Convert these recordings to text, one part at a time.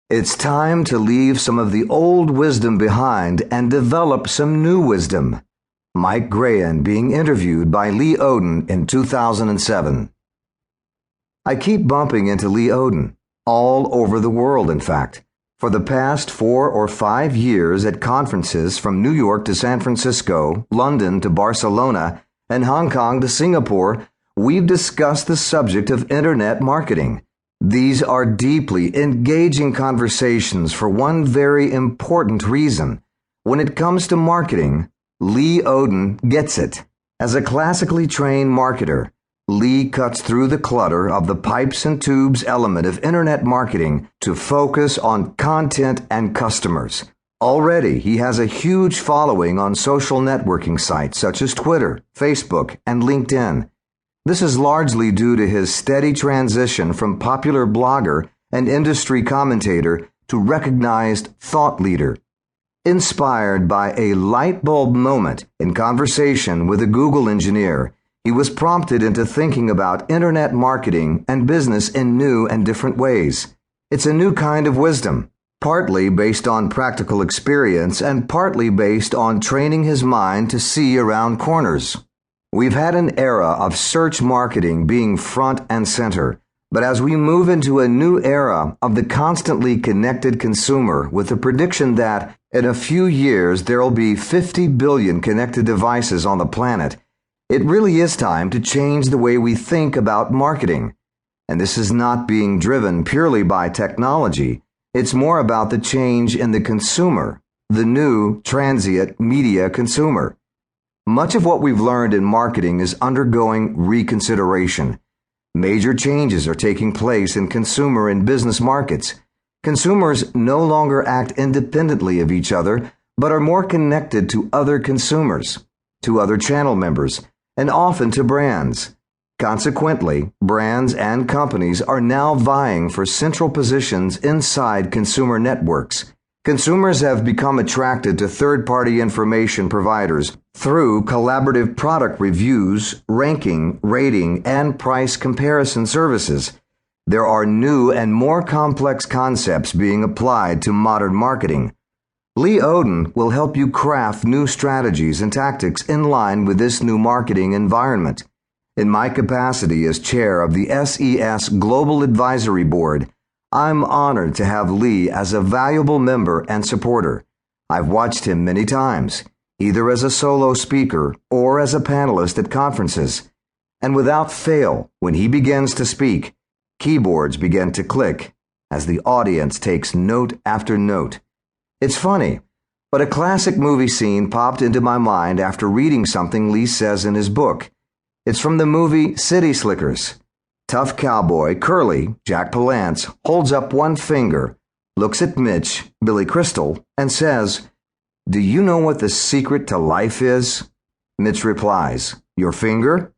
It's time to leave some of the old wisdom behind and develop some new wisdom. Mike Graham being interviewed by Lee Odden in 2007. I keep bumping into Lee Odden, all over the world in fact. For the past 4 or 5 years at conferences from New York to San Francisco, London to Barcelona, and Hong Kong to Singapore, we've discussed the subject of internet marketing. These are deeply engaging conversations for one very important reason. When it comes to marketing, Lee Odden gets it. As a classically trained marketer, Lee cuts through the clutter of the pipes and tubes element of internet marketing to focus on content and customers. Already, he has a huge following on social networking sites such as Twitter, Facebook, and LinkedIn. This is largely due to his steady transition from popular blogger and industry commentator to recognized thought leader. Inspired by a light bulb moment in conversation with a Google engineer, he was prompted into thinking about internet marketing and business in new and different ways. It's a new kind of wisdom, partly based on practical experience and partly based on training his mind to see around corners. We've had an era of search marketing being front and center, but as we move into a new era of the constantly connected consumer with the prediction that in a few years there'll be 50 billion connected devices on the planet, it really is time to change the way we think about marketing. And this is not being driven purely by technology. It's more about the change in the consumer, the new transient media consumer. Much of what we've learned in marketing is undergoing reconsideration. Major changes are taking place in consumer and business markets. Consumers no longer act independently of each other, but are more connected to other consumers, to other channel members, and often to brands. Consequently, brands and companies are now vying for central positions inside consumer networks. Consumers have become attracted to third-party information providers through collaborative product reviews, ranking, rating, and price comparison services. There are new and more complex concepts being applied to modern marketing. Lee Odden will help you craft new strategies and tactics in line with this new marketing environment. In my capacity as chair of the SES Global Advisory Board, I'm honored to have Lee as a valuable member and supporter. I've watched him many times, either as a solo speaker or as a panelist at conferences. And without fail, when he begins to speak, keyboards begin to click as the audience takes note after note. It's funny, but a classic movie scene popped into my mind after reading something Lee says in his book. It's from the movie City Slickers. Tough cowboy Curly, Jack Palance, holds up one finger, looks at Mitch, Billy Crystal, and says, "Do you know what the secret to life is?" Mitch replies, "Your finger?"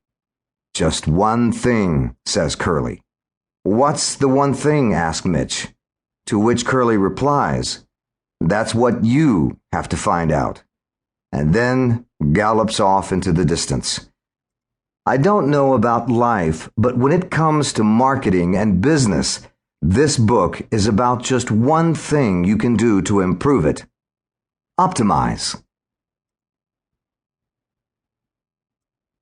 "Just one thing," says Curly. "What's the one thing?" asks Mitch. To which Curly replies, "That's what you have to find out," and then gallops off into the distance. I don't know about life, but when it comes to marketing and business, this book is about just one thing you can do to improve it. Optimize.